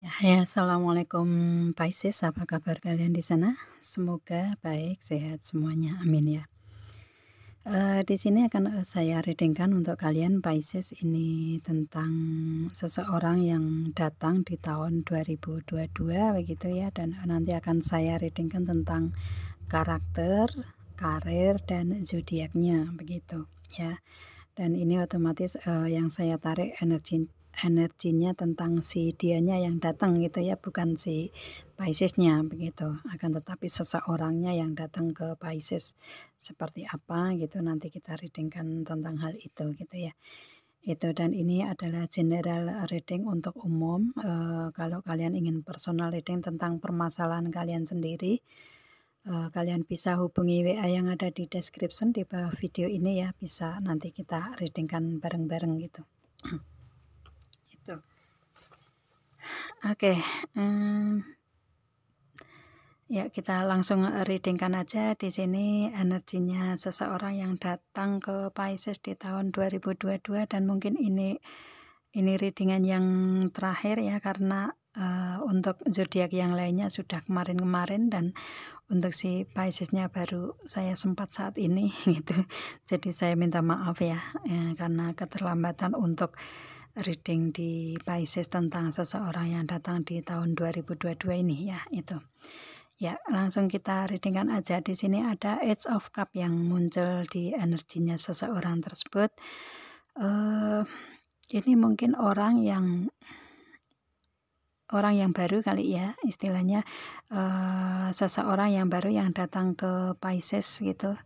Assalamualaikum Pisces, apa kabar kalian di sana? Semoga baik, sehat semuanya, amin ya. Di sini akan, saya reading-kan untuk kalian Pisces ini tentang seseorang yang datang di tahun 2022 begitu ya, dan nanti akan saya reading-kan tentang karakter, karir, dan zodiaknya begitu ya. Dan ini otomatis, yang saya tarik energinya tentang si dianya yang datang gitu ya, bukan si Piscesnya begitu. Akan tetapi seseorangnya yang datang ke Pisces seperti apa gitu, nanti kita reading-kan tentang hal itu gitu ya. Itu, dan ini adalah general reading untuk umum. Kalau kalian ingin personal reading tentang permasalahan kalian sendiri, kalian bisa hubungi WA yang ada di description di bawah video ini ya, bisa nanti kita reading-kan bareng-bareng gitu. Itu. Oke, ya kita langsung reading-kan aja. Di sini energinya seseorang yang datang ke Pisces di tahun 2022, dan mungkin ini readingan yang terakhir ya, karena untuk zodiak yang lainnya sudah kemarin-kemarin, dan untuk si Piscesnya baru saya sempat saat ini gitu. Jadi saya minta maaf ya, karena keterlambatan untuk reading di Pisces tentang seseorang yang datang di tahun 2022 ini ya, itu. Ya, langsung kita reading-kan aja. Di sini ada Ace of Cup yang muncul di energinya seseorang tersebut. Ini mungkin orang yang baru kali ya, istilahnya, seseorang yang baru yang datang ke Pisces gitu,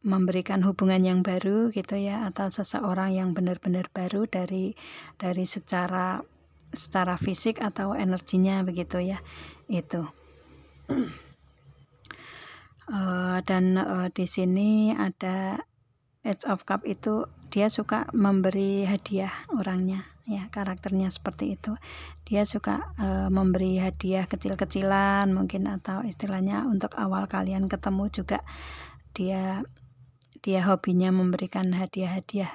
memberikan hubungan yang baru gitu ya, atau seseorang yang benar-benar baru dari secara fisik atau energinya begitu ya, itu. Dan di sini ada Ace of Cup itu, dia suka memberi hadiah orangnya ya, karakternya seperti itu. Dia suka memberi hadiah kecil-kecilan mungkin, atau istilahnya untuk awal kalian ketemu juga dia hobinya memberikan hadiah-hadiah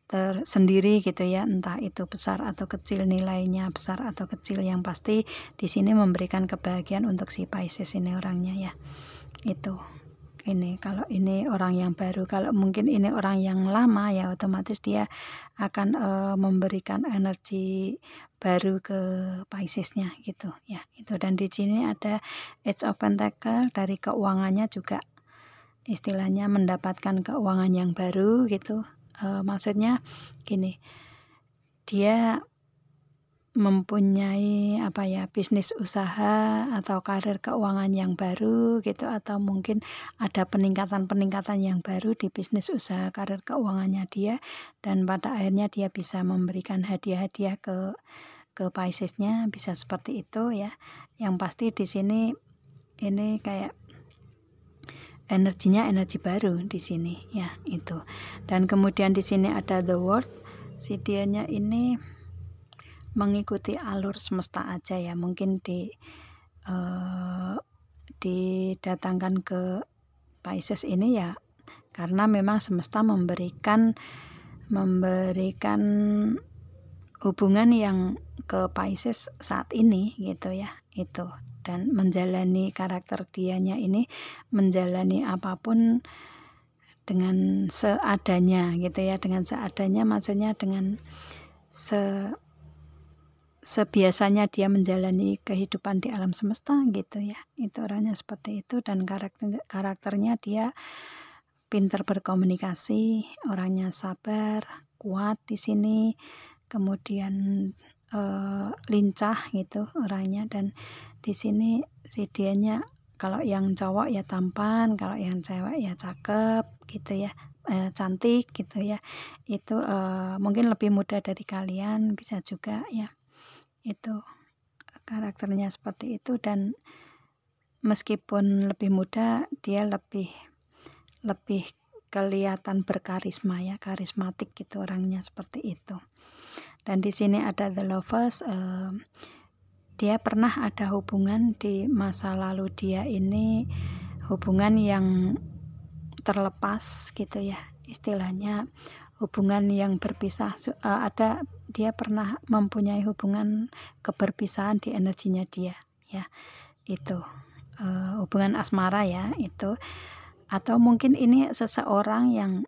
tersendiri gitu ya, entah itu besar atau kecil, nilainya besar atau kecil, yang pasti di sini memberikan kebahagiaan untuk si Pisces ini orangnya ya. Itu. Ini kalau ini orang yang baru. Kalau mungkin ini orang yang lama ya, otomatis dia akan memberikan energi baru ke Piscesnya gitu ya, itu. Dan di sini ada Ace of Pentacle, dari keuangannya juga istilahnya mendapatkan keuangan yang baru gitu. Maksudnya gini, dia mempunyai bisnis usaha atau karir keuangan yang baru gitu, atau mungkin ada peningkatan yang baru di bisnis usaha karir keuangannya dia, dan pada akhirnya dia bisa memberikan hadiah-hadiah ke Piscesnya, bisa seperti itu ya. Yang pasti di sini ini kayak energinya energi baru di sini ya, itu. Dan kemudian di sini ada The World. Si dianya ini mengikuti alur semesta aja ya, mungkin didatangkan ke Pisces ini ya karena memang semesta memberikan hubungan yang ke Pisces saat ini gitu ya, itu. Dan menjalani karakter dianya ini, menjalani apapun dengan seadanya gitu ya. Dengan seadanya maksudnya dengan sebiasanya dia menjalani kehidupan di alam semesta gitu ya. Itu orangnya seperti itu. Dan karakternya dia pintar berkomunikasi, orangnya sabar, kuat di sini, kemudian lincah gitu orangnya. Dan di sini si dianya kalau yang cowok ya tampan, kalau yang cewek ya cakep gitu ya, cantik gitu ya. Itu mungkin lebih muda dari kalian, bisa juga ya. Itu karakternya seperti itu. Dan meskipun lebih muda, dia lebih kelihatan berkarisma ya, karismatik gitu orangnya, seperti itu. Dan di sini ada The Lovers. Dia pernah ada hubungan di masa lalu dia ini, hubungan yang terlepas gitu ya, istilahnya hubungan yang berpisah, ada dia pernah mempunyai hubungan keberpisahan di energinya dia ya, itu hubungan asmara ya itu. Atau mungkin ini seseorang yang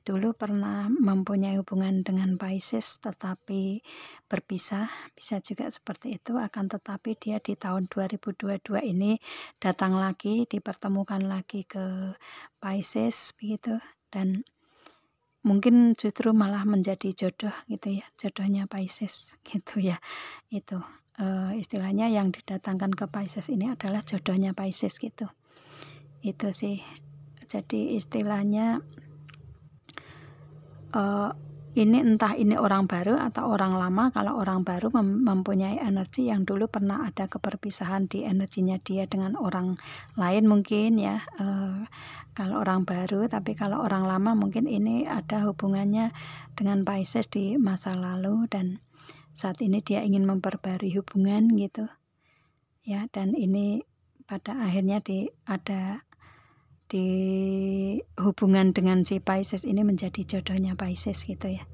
dulu pernah mempunyai hubungan dengan Pisces tetapi berpisah, bisa juga seperti itu. Akan tetapi dia di tahun 2022 ini datang lagi, dipertemukan lagi ke Pisces begitu, dan mungkin justru malah menjadi jodoh gitu ya, jodohnya Pisces gitu ya. Itu istilahnya yang didatangkan ke Pisces ini adalah jodohnya Pisces gitu. Itu sih. Jadi istilahnya ini entah ini orang baru atau orang lama. Kalau orang baru mempunyai energi yang dulu pernah ada keberpisahan di energinya dia dengan orang lain mungkin ya, kalau orang baru. Tapi kalau orang lama mungkin ini ada hubungannya dengan Pisces di masa lalu dan saat ini dia ingin memperbarui hubungan gitu ya, dan ini pada akhirnya ada di hubungan dengan si Pisces ini menjadi jodohnya Pisces gitu ya.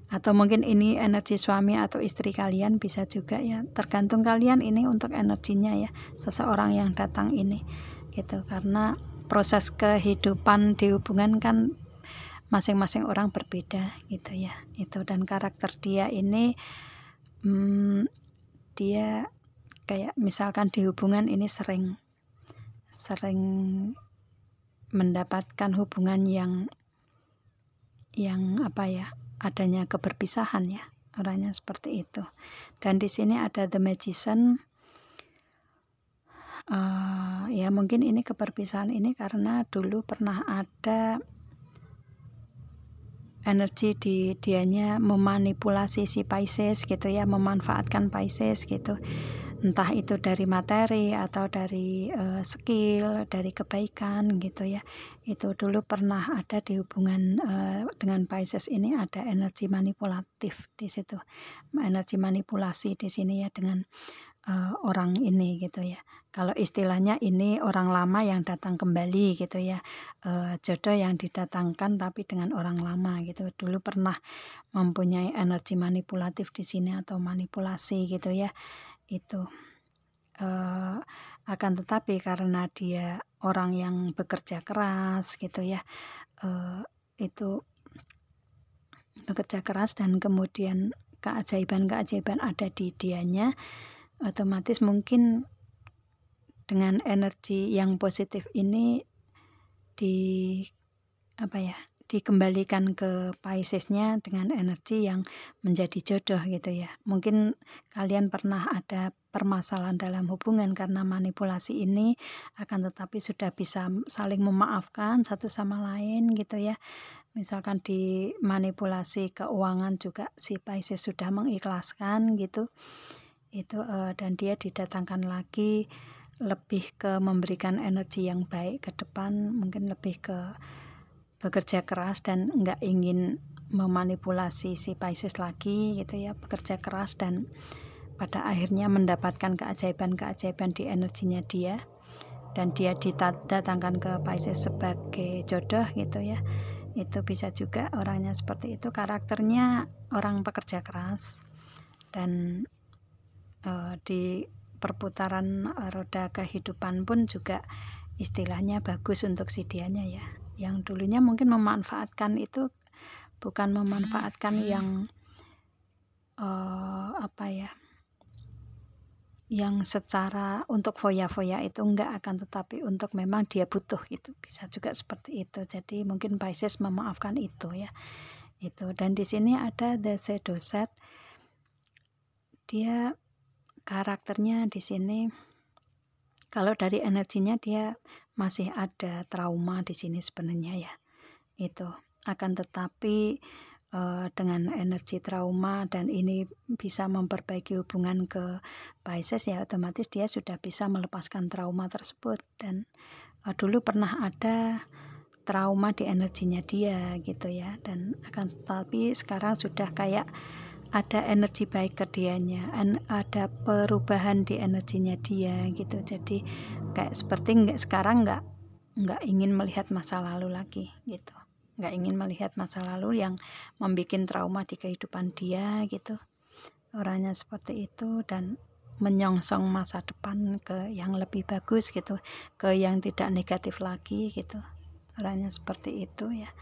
Atau mungkin ini energi suami atau istri kalian, bisa juga ya, tergantung kalian ini untuk energinya ya, seseorang yang datang ini gitu. Karena proses kehidupan di hubungan kan masing-masing orang berbeda gitu ya. Itu, dan karakter dia ini dia kayak misalkan di hubungan ini sering mendapatkan hubungan yang apa ya, adanya keberpisahan ya, orangnya seperti itu. Dan di sini ada The Magician. Ya mungkin ini keberpisahan ini karena dulu pernah ada energi di dianya memanipulasi si Pisces gitu ya, memanfaatkan Pisces gitu. Entah itu dari materi atau dari skill, dari kebaikan gitu ya. Itu dulu pernah ada di hubungan dengan Pisces ini, ada energi manipulatif di situ. Energi manipulasi di sini ya dengan orang ini gitu ya. Kalau istilahnya ini orang lama yang datang kembali gitu ya. Jodoh yang didatangkan tapi dengan orang lama gitu. Dulu pernah mempunyai energi manipulatif di sini atau manipulasi gitu ya. Itu akan tetapi karena dia orang yang bekerja keras gitu ya, itu bekerja keras dan kemudian keajaiban-keajaiban ada di dianya, otomatis mungkin dengan energi yang positif ini dikembalikan ke Piscesnya dengan energi yang menjadi jodoh gitu ya. Mungkin kalian pernah ada permasalahan dalam hubungan karena manipulasi ini, akan tetapi sudah bisa saling memaafkan satu sama lain gitu ya. Misalkan di manipulasi keuangan juga si Pisces sudah mengikhlaskan gitu. Itu dan dia didatangkan lagi lebih ke memberikan energi yang baik ke depan, mungkin lebih ke bekerja keras dan nggak ingin memanipulasi si Pisces lagi gitu ya, bekerja keras dan pada akhirnya mendapatkan keajaiban-keajaiban di energinya dia, dan dia didatangkan ke Pisces sebagai jodoh gitu ya. Itu bisa juga orangnya seperti itu, karakternya orang pekerja keras dan di perputaran roda kehidupan pun juga istilahnya bagus untuk si dianya ya. Yang dulunya mungkin memanfaatkan itu, bukan memanfaatkan yang yang secara untuk foya-foya itu enggak, akan tetapi untuk memang dia butuh gitu, bisa juga seperti itu. Jadi mungkin Pisces memaafkan itu ya. Itu, dan di sini ada The Shadow Set. Dia karakternya di sini, kalau dari energinya dia masih ada trauma di sini sebenarnya ya. Itu akan tetapi dengan energi trauma dan ini bisa memperbaiki hubungan ke Pisces ya, otomatis dia sudah bisa melepaskan trauma tersebut. Dan dulu pernah ada trauma di energinya dia gitu ya, dan akan tetapi sekarang sudah kayak ada energi baik ke dianya, ada perubahan di energinya dia gitu. Jadi kayak seperti sekarang nggak ingin melihat masa lalu lagi gitu, nggak ingin melihat masa lalu yang membuat trauma di kehidupan dia gitu. Orangnya seperti itu, dan menyongsong masa depan ke yang lebih bagus gitu, ke yang tidak negatif lagi gitu. Orangnya seperti itu ya.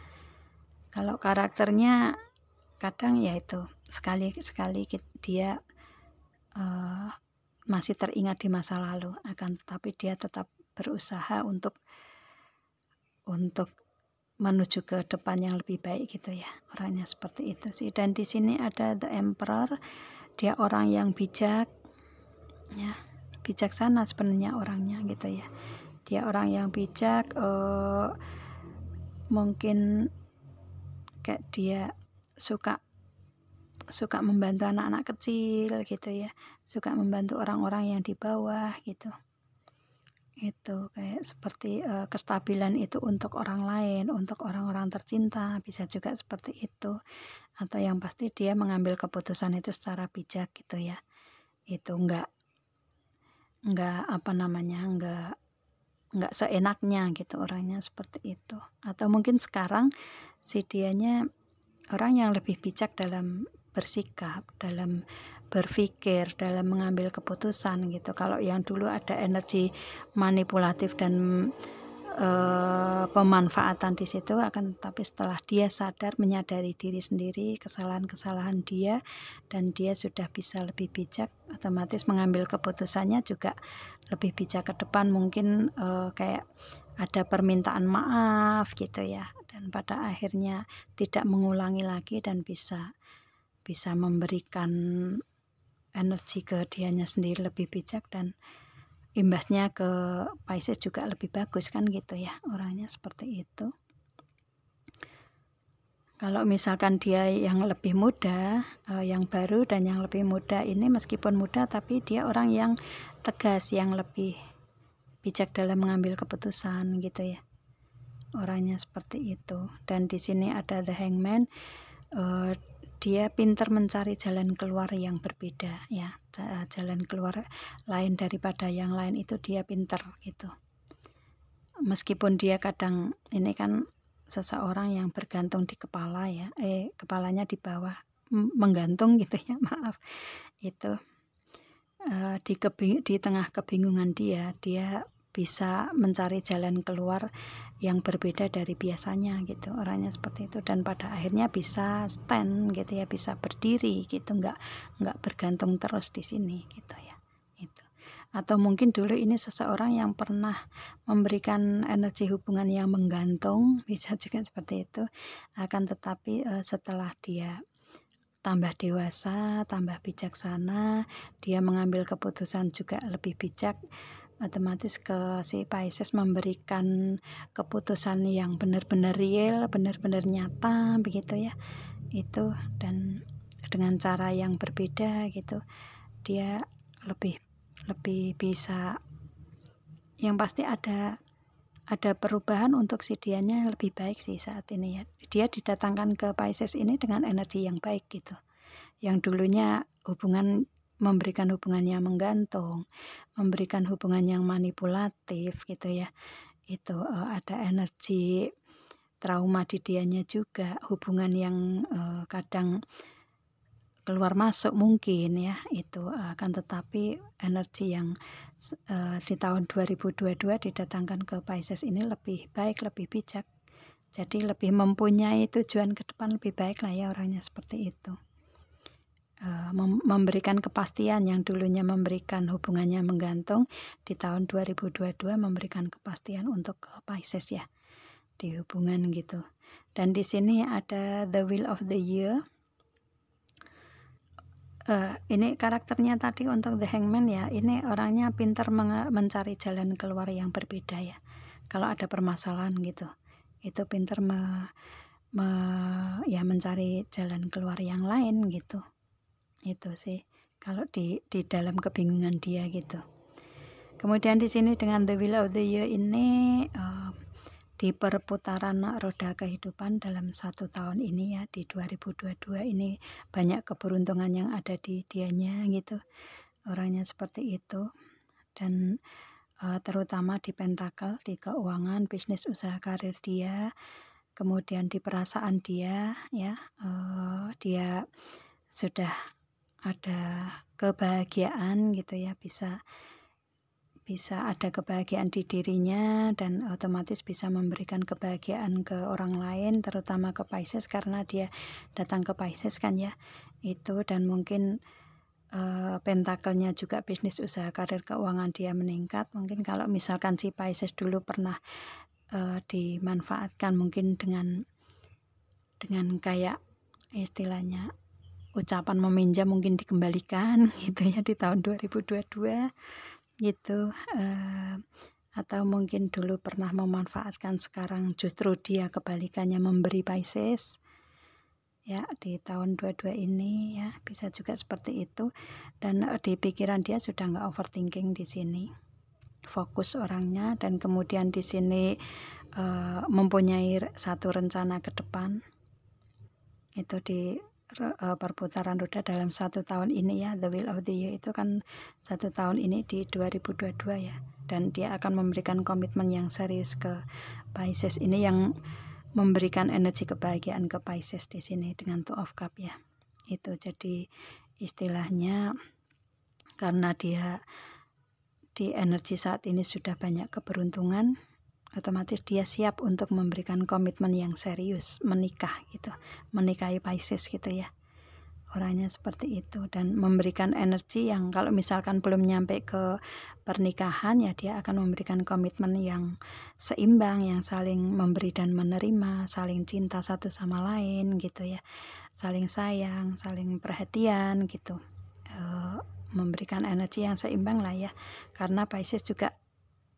Kalau karakternya kadang ya itu sekali-sekali dia masih teringat di masa lalu, akan tetapi dia tetap berusaha untuk menuju ke depan yang lebih baik gitu ya. Orangnya seperti itu sih. Dan di sini ada The Emperor, dia orang yang bijak ya, bijaksana sebenarnya orangnya gitu ya. Dia orang yang bijak, mungkin kayak dia suka membantu anak-anak kecil gitu ya, suka membantu orang-orang yang di bawah gitu. Itu kayak seperti kestabilan itu untuk orang lain, untuk orang-orang tercinta, bisa juga seperti itu. Atau yang pasti dia mengambil keputusan itu secara bijak gitu ya. Itu enggak seenaknya gitu, orangnya seperti itu. Atau mungkin sekarang si dianya orang yang lebih bijak dalam bersikap, dalam berpikir, dalam mengambil keputusan gitu. Kalau yang dulu ada energi manipulatif dan pemanfaatan di situ, akan tetapi setelah dia menyadari diri sendiri, kesalahan-kesalahan dia, dan dia sudah bisa lebih bijak, otomatis mengambil keputusannya juga lebih bijak ke depan. Mungkin kayak ada permintaan maaf gitu ya, dan pada akhirnya tidak mengulangi lagi, dan bisa memberikan energi ke dianya sendiri lebih bijak, dan imbasnya ke Pisces juga lebih bagus kan gitu ya. Orangnya seperti itu. Kalau misalkan dia yang lebih muda, yang baru dan yang lebih muda ini, meskipun muda tapi dia orang yang tegas, yang lebih bijak dalam mengambil keputusan gitu ya. Orangnya seperti itu. Dan di sini ada The Hangman, dia pintar mencari jalan keluar yang berbeda ya, jalan keluar lain daripada yang lain itu dia pintar gitu. Meskipun dia kadang ini kan seseorang yang bergantung di kepala ya, kepalanya di bawah, menggantung gitu ya, maaf. Itu di tengah kebingungan dia bisa mencari jalan keluar yang berbeda dari biasanya gitu. Orangnya seperti itu, dan pada akhirnya bisa stand gitu ya, bisa berdiri gitu, nggak bergantung terus di sini gitu ya. Itu. Atau mungkin dulu ini seseorang yang pernah memberikan energi hubungan yang menggantung, bisa juga seperti itu. Akan tetapi setelah dia tambah dewasa, tambah bijaksana, dia mengambil keputusan juga lebih bijak, otomatis ke si Pisces memberikan keputusan yang benar-benar real, benar-benar nyata begitu ya. Itu, dan dengan cara yang berbeda gitu, dia lebih bisa, yang pasti ada perubahan untuk si dianya lebih baik sih saat ini ya. Dia didatangkan ke Pisces ini dengan energi yang baik gitu. Yang dulunya memberikan hubungan yang menggantung, memberikan hubungan yang manipulatif gitu ya. Itu ada energi trauma di dianya juga, hubungan yang kadang keluar masuk mungkin ya, itu akan tetapi energi yang di tahun 2022 didatangkan ke Pisces ini lebih baik, lebih bijak, jadi lebih mempunyai tujuan ke depan lebih baik lah ya, orangnya seperti itu. Memberikan kepastian, yang dulunya memberikan hubungannya menggantung, di tahun 2022 memberikan kepastian untuk Pisces ya, di hubungan gitu. Dan di sini ada The Wheel of the Year. Ini karakternya tadi untuk The Hangman ya, ini orangnya pintar mencari jalan keluar yang berbeda ya. Kalau ada permasalahan gitu, itu pintar mencari jalan keluar yang lain gitu. Itu sih kalau di dalam kebingungan dia gitu. Kemudian di sini dengan The Wheel of the Year ini, di perputaran roda kehidupan dalam 1 tahun ini ya, di 2022 ini banyak keberuntungan yang ada di dianya gitu. Orangnya seperti itu. Dan terutama di pentakel, di keuangan, bisnis, usaha, karir dia, kemudian di perasaan dia ya, dia sudah ada kebahagiaan gitu ya, bisa ada kebahagiaan di dirinya dan otomatis bisa memberikan kebahagiaan ke orang lain, terutama ke Pisces karena dia datang ke Pisces kan ya itu. Dan mungkin pentakelnya juga bisnis, usaha, karir, keuangan dia meningkat. Mungkin kalau misalkan si Pisces dulu pernah dimanfaatkan mungkin dengan kayak istilahnya ucapan meminjam mungkin dikembalikan gitu ya di tahun 2022 gitu, atau mungkin dulu pernah memanfaatkan, sekarang justru dia kebalikannya memberi Pisces ya di tahun 22 ini ya, bisa juga seperti itu. Dan di pikiran dia sudah nggak overthinking di sini, fokus orangnya, dan kemudian di sini mempunyai satu rencana ke depan itu di perputaran roda dalam 1 tahun ini ya. The Wheel of the Year itu kan 1 tahun ini di 2022 ya, dan dia akan memberikan komitmen yang serius ke Pisces ini, yang memberikan energi kebahagiaan ke Pisces di sini dengan Two of Cup ya. Itu jadi istilahnya karena dia di energi saat ini sudah banyak keberuntungan, otomatis dia siap untuk memberikan komitmen yang serius, menikah gitu, menikahi Pisces gitu ya, orangnya seperti itu. Dan memberikan energi yang kalau misalkan belum nyampe ke pernikahan ya, dia akan memberikan komitmen yang seimbang, yang saling memberi dan menerima, saling cinta satu sama lain gitu ya, saling sayang, saling perhatian gitu, memberikan energi yang seimbang lah ya, karena Pisces juga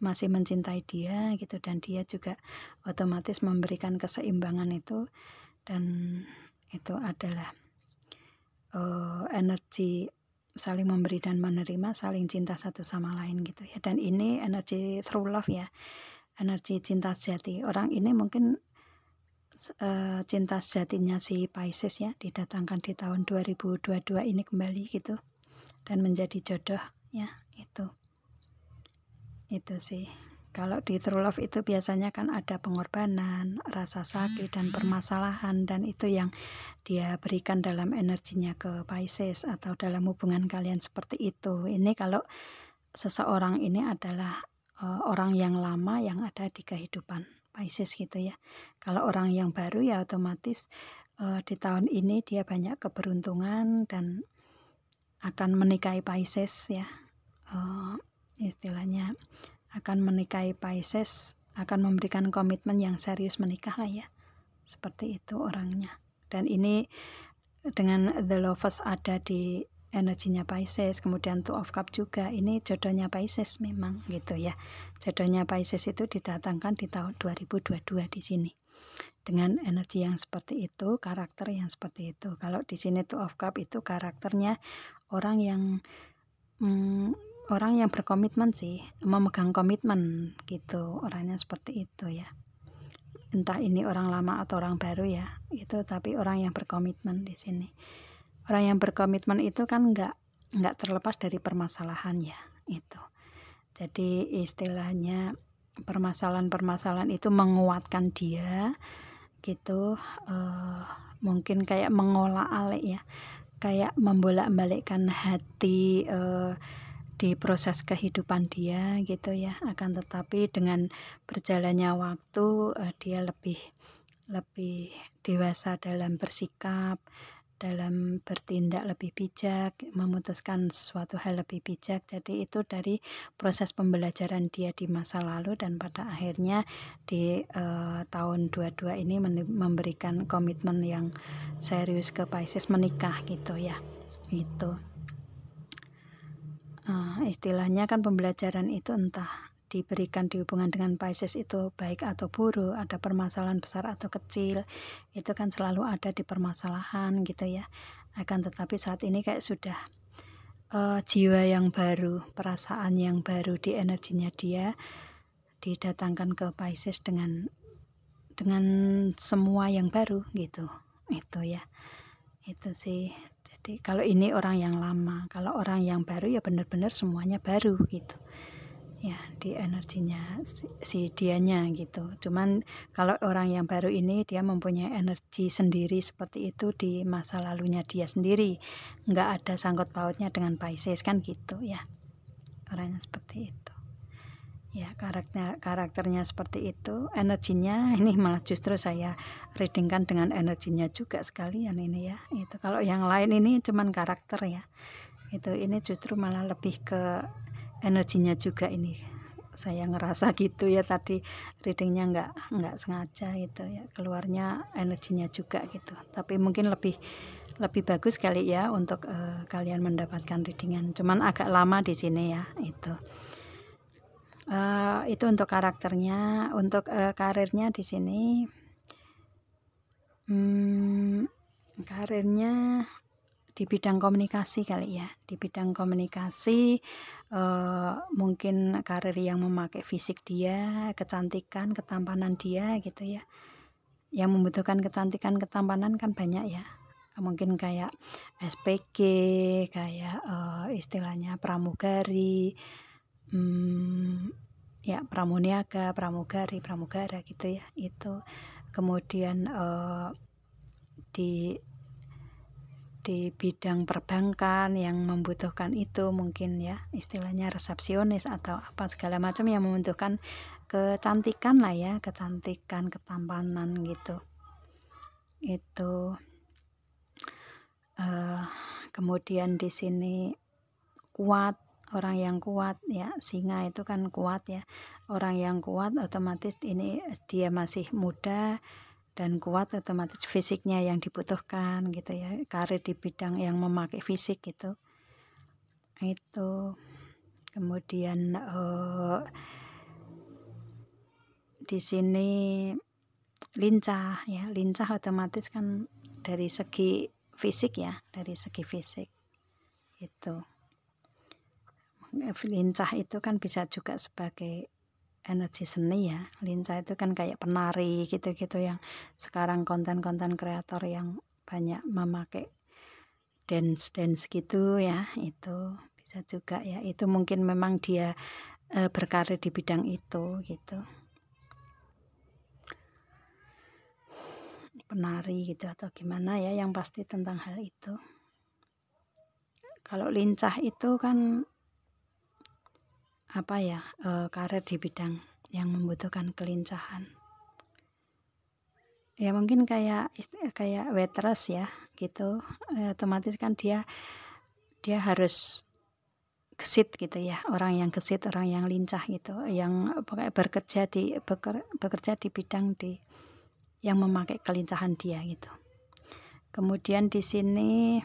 masih mencintai dia gitu, dan dia juga otomatis memberikan keseimbangan itu. Dan itu adalah energi saling memberi dan menerima, saling cinta satu sama lain gitu ya. Dan ini energi true love ya, energi cinta sejati. Orang ini mungkin cinta sejatinya si Pisces ya didatangkan di tahun 2022 ini kembali gitu, dan menjadi jodoh ya. Itu sih. Kalau di true love itu biasanya kan ada pengorbanan, rasa sakit dan permasalahan, dan itu yang dia berikan dalam energinya ke Pisces atau dalam hubungan kalian seperti itu. Ini kalau seseorang ini adalah orang yang lama yang ada di kehidupan Pisces gitu ya. Kalau orang yang baru ya otomatis di tahun ini dia banyak keberuntungan dan akan menikahi Pisces ya. Istilahnya akan menikahi Pisces, akan memberikan komitmen yang serius menikah lah ya, seperti itu orangnya. Dan ini dengan The Lovers ada di energinya Pisces, kemudian Two of Cup juga, ini jodohnya Pisces memang gitu ya. Jodohnya Pisces itu didatangkan di tahun 2022 di sini dengan energi yang seperti itu, karakter yang seperti itu. Kalau di sini Two of Cup itu karakternya orang yang berkomitmen sih, memegang komitmen gitu, orangnya seperti itu ya. Entah ini orang lama atau orang baru ya, itu tapi orang yang berkomitmen di sini. Orang yang berkomitmen itu kan nggak terlepas dari permasalahan ya itu. Jadi istilahnya permasalahan itu menguatkan dia gitu, mungkin kayak mengolah-alik ya, kayak membolak-balikkan hati di proses kehidupan dia gitu ya. Akan tetapi dengan berjalannya waktu dia lebih dewasa dalam bersikap, dalam bertindak lebih bijak, memutuskan sesuatu hal lebih bijak. Jadi itu dari proses pembelajaran dia di masa lalu, dan pada akhirnya di tahun 22 ini memberikan komitmen yang serius ke Pisces, menikah gitu ya. Itu istilahnya kan pembelajaran itu entah diberikan di hubungan dengan Pisces itu baik atau buruk, ada permasalahan besar atau kecil, itu kan selalu ada di permasalahan gitu ya. Akan tetapi saat ini kayak sudah jiwa yang baru, perasaan yang baru di energinya dia didatangkan ke Pisces dengan semua yang baru gitu. Itu ya, itu sih. Jadi kalau ini orang yang lama, kalau orang yang baru ya benar-benar semuanya baru gitu. ya, di energinya si dianya gitu. Cuman kalau orang yang baru ini dia mempunyai energi sendiri seperti itu di masa lalunya dia sendiri, nggak ada sangkut pautnya dengan Pisces kan gitu ya, orangnya seperti itu. Ya, karakternya seperti itu, energinya ini malah justru saya readingkan dengan energinya juga sekalian ini ya. Itu kalau yang lain ini cuman karakter ya. Ini justru malah lebih ke energinya juga ini. Saya ngerasa gitu ya, tadi readingnya nggak sengaja gitu ya, keluarnya energinya juga gitu. Tapi mungkin lebih bagus kali ya untuk kalian mendapatkan readingan. Cuman agak lama di sini ya itu. Itu untuk karakternya. Untuk karirnya di sini, karirnya di bidang komunikasi kali ya, di bidang komunikasi, mungkin karir yang memakai fisik dia, kecantikan, ketampanan dia gitu ya. Yang membutuhkan kecantikan, ketampanan kan banyak ya, mungkin kayak SPG, kayak istilahnya pramugari, ya pramuniaga, pramugari, pramugara gitu ya. Itu kemudian di bidang perbankan yang membutuhkan itu mungkin ya, istilahnya resepsionis atau apa segala macam yang membutuhkan kecantikan lah ya, kecantikan, ketampanan gitu. Itu kemudian di sini kuat, orang yang kuat ya, singa itu kan kuat ya, orang yang kuat otomatis ini dia masih muda dan kuat, otomatis fisiknya yang dibutuhkan gitu ya, karir di bidang yang memakai fisik gitu. Itu kemudian di sini lincah ya, lincah otomatis kan dari segi fisik ya, dari segi fisik itu. Lincah itu kan bisa juga sebagai energi seni ya. Lincah itu kan kayak penari gitu-gitu, yang sekarang konten-konten kreator yang banyak memakai dance gitu ya, itu bisa juga ya. Itu mungkin memang dia berkarir di bidang itu gitu, penari gitu atau gimana ya, yang pasti tentang hal itu. Kalau lincah itu kan apa ya, karir di bidang yang membutuhkan kelincahan ya, mungkin kayak waitress ya gitu, otomatis kan dia harus gesit gitu ya, orang yang gesit, orang yang lincah gitu, yang pokoknya bekerja di bidang yang memakai kelincahan dia gitu. Kemudian di sini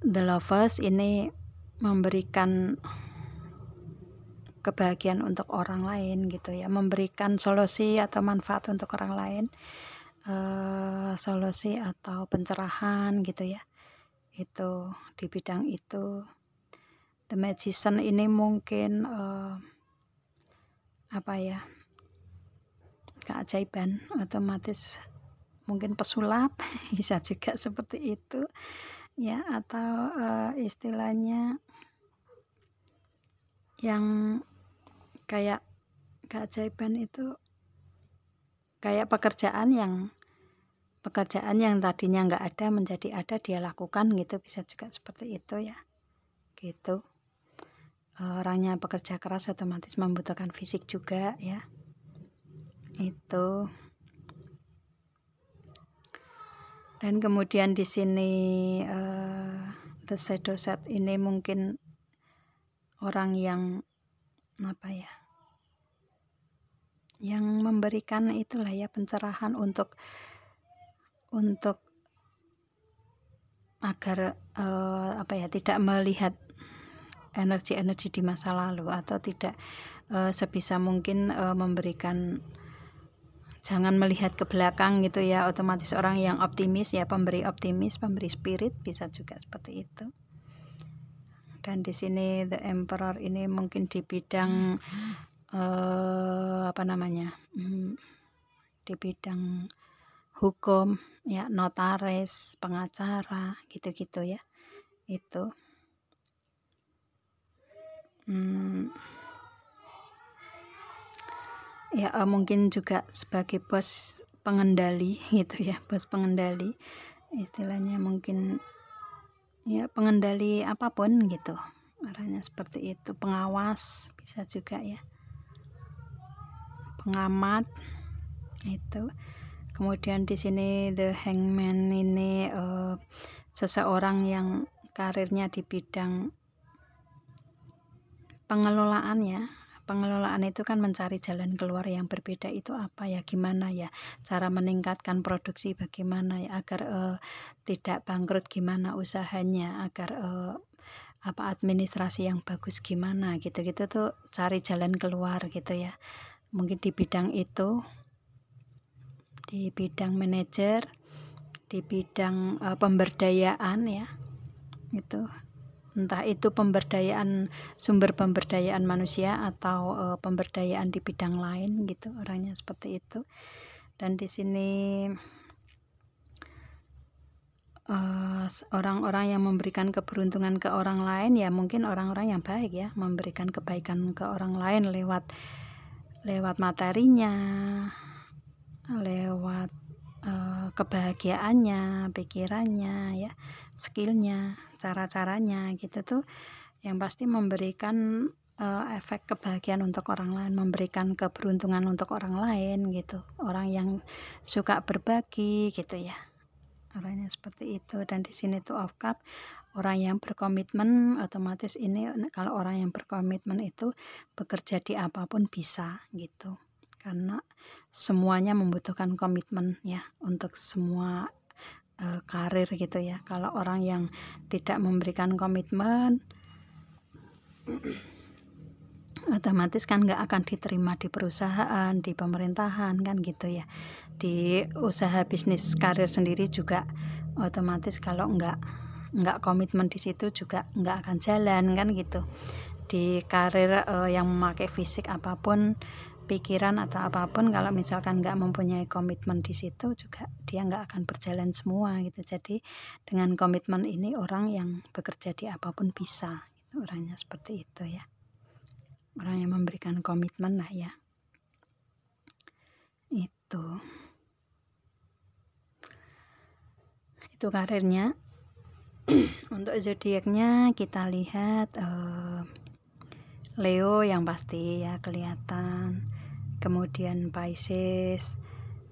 The Lovers ini memberikan kebahagiaan untuk orang lain gitu ya, memberikan solusi atau manfaat untuk orang lain, solusi atau pencerahan gitu ya, itu di bidang itu. The Magician ini mungkin apa ya, keajaiban, otomatis mungkin pesulap bisa juga seperti itu ya, atau istilahnya yang kayak keajaiban itu kayak pekerjaan yang tadinya nggak ada menjadi ada, dia lakukan gitu, bisa juga seperti itu ya gitu. Orangnya pekerja keras otomatis membutuhkan fisik juga ya, itu. Dan kemudian di sini The Shadow Set ini mungkin orang yang apa ya, yang memberikan itulah ya, pencerahan untuk agar apa ya, tidak melihat energi-energi di masa lalu, atau tidak sebisa mungkin memberikan, jangan melihat ke belakang gitu ya, otomatis orang yang optimis ya, pemberi optimis, pemberi spirit, bisa juga seperti itu. Dan di sini The Emperor ini mungkin di bidang apa namanya, di bidang hukum ya, notaris, pengacara gitu-gitu ya, itu. ya mungkin juga sebagai bos pengendali gitu ya, bos pengendali istilahnya, mungkin ya pengendali apapun gitu, arahnya seperti itu. Pengawas bisa juga ya, pengamat itu. Kemudian di sini the hangman ini seseorang yang karirnya di bidang pengelolaan ya. Pengelolaan itu kan mencari jalan keluar yang berbeda, itu apa ya, gimana ya cara meningkatkan produksi, bagaimana ya agar tidak bangkrut, gimana usahanya, agar administrasi yang bagus gimana, gitu-gitu tuh, cari jalan keluar gitu ya. Mungkin di bidang itu, di bidang manajer, di bidang pemberdayaan ya, itu entah itu pemberdayaan, sumber pemberdayaan manusia atau pemberdayaan di bidang lain gitu, orangnya seperti itu. Dan di sini orang-orang yang memberikan keberuntungan ke orang lain ya, mungkin orang-orang yang baik ya, memberikan kebaikan ke orang lain lewat materinya, lewat kebahagiaannya, pikirannya ya, skillnya, cara-caranya gitu tuh, yang pasti memberikan efek kebahagiaan untuk orang lain, memberikan keberuntungan untuk orang lain gitu. Orang yang suka berbagi gitu ya, orangnya seperti itu. Dan di sini tuh of cup, orang yang berkomitmen, otomatis ini kalau orang yang berkomitmen itu bekerja di apapun bisa gitu, karena semuanya membutuhkan komitmen ya untuk semua karir gitu ya. Kalau orang yang tidak memberikan komitmen, otomatis kan nggak akan diterima di perusahaan, di pemerintahan kan gitu ya. Di usaha bisnis karir sendiri juga otomatis kalau nggak komitmen di situ juga nggak akan jalan kan gitu. Di karir yang memakai fisik apapun, pikiran atau apapun, kalau misalkan nggak mempunyai komitmen di situ juga dia nggak akan berjalan semua gitu. Jadi dengan komitmen ini orang yang bekerja di apapun bisa gitu, orangnya seperti itu ya, orang yang memberikan komitmen lah ya, itu karirnya. Untuk zodiaknya kita lihat Leo yang pasti ya, kelihatan. Kemudian Pisces,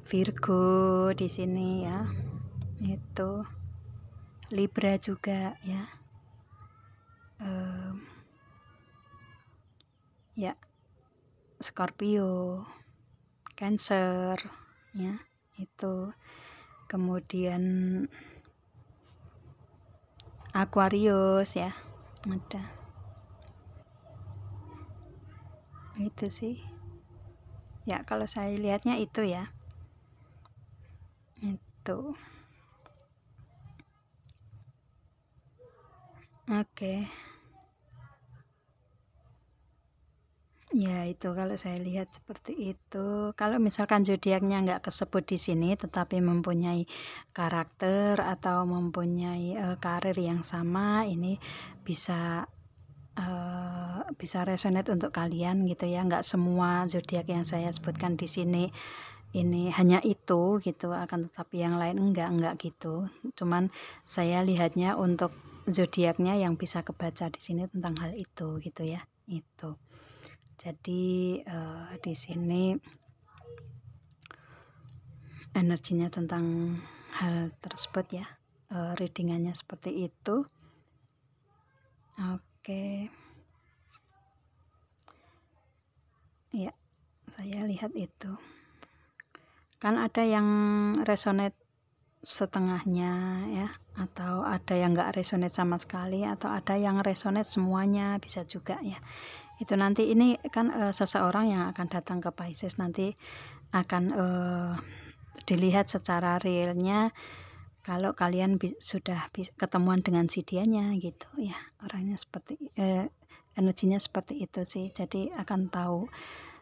Virgo di sini ya, itu Libra juga ya, ya Scorpio, Cancer ya, itu. Kemudian Aquarius ya, ada. Itu sih ya, kalau saya lihatnya itu ya, itu. Oke. Ya itu kalau saya lihat seperti itu. Kalau misalkan zodiaknya nggak kesebut di sini tetapi mempunyai karakter atau mempunyai karir yang sama, ini bisa resonate untuk kalian gitu ya. Nggak semua zodiak yang saya sebutkan di sini ini hanya itu gitu, akan tetapi yang lain enggak gitu. Cuman saya lihatnya untuk zodiaknya yang bisa kebaca di sini tentang hal itu gitu ya, itu. Jadi di sini energinya tentang hal tersebut ya, readingannya seperti itu. Oke. Ya, saya lihat itu. Kan ada yang resonate setengahnya ya, atau ada yang nggak resonate sama sekali, atau ada yang resonate semuanya, bisa juga ya. Itu nanti ini kan seseorang yang akan datang ke Pisces nanti akan dilihat secara realnya kalau kalian sudah ketemuan dengan si dianya gitu ya, orangnya seperti energinya seperti itu sih. Jadi akan tahu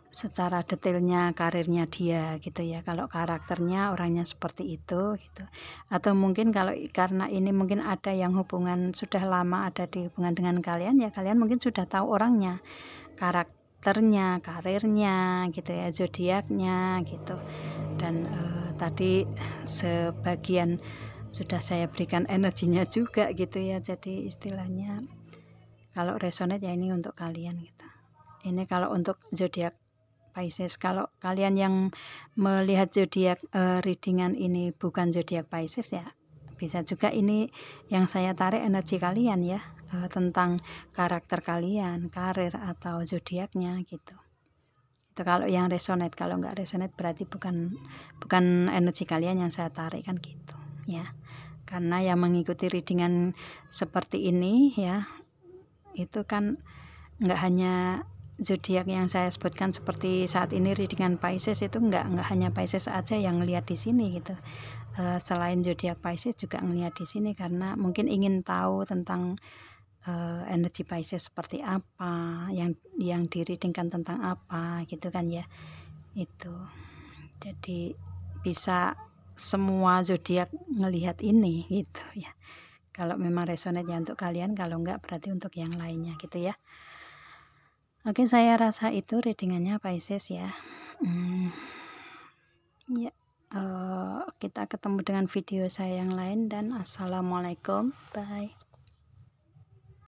secara detailnya karirnya dia gitu ya, kalau karakternya orangnya seperti itu gitu. Atau mungkin kalau karena ini mungkin ada yang hubungan sudah lama ada di hubungan dengan kalian, ya kalian mungkin sudah tahu orangnya, karakternya, karirnya gitu ya, zodiaknya gitu. Dan tadi sebagian sudah saya berikan energinya juga gitu ya, jadi istilahnya kalau resonate ya ini untuk kalian gitu. Ini kalau untuk zodiak Pisces. Kalau kalian yang melihat zodiak readingan ini bukan zodiak Pisces, ya bisa juga ini yang saya tarik energi kalian ya, tentang karakter kalian, karir atau zodiaknya gitu. Itu kalau yang resonate. Kalau nggak resonate berarti bukan energi kalian yang saya tarik kan gitu ya. Karena yang mengikuti readingan seperti ini ya, itu kan nggak hanya zodiak yang saya sebutkan seperti saat ini readingan Pisces, itu nggak hanya Pisces aja yang ngelihat di sini gitu. Selain zodiak Pisces juga ngelihat di sini karena mungkin ingin tahu tentang energi Pisces seperti apa, yang direadingkan tentang apa gitu kan ya. Itu jadi bisa semua zodiak ngelihat ini gitu ya. Kalau memang resonate ya untuk kalian, kalau enggak berarti untuk yang lainnya gitu ya. Oke, saya rasa itu readingannya Pisces ya. Ya, kita ketemu dengan video saya yang lain dan assalamualaikum, bye.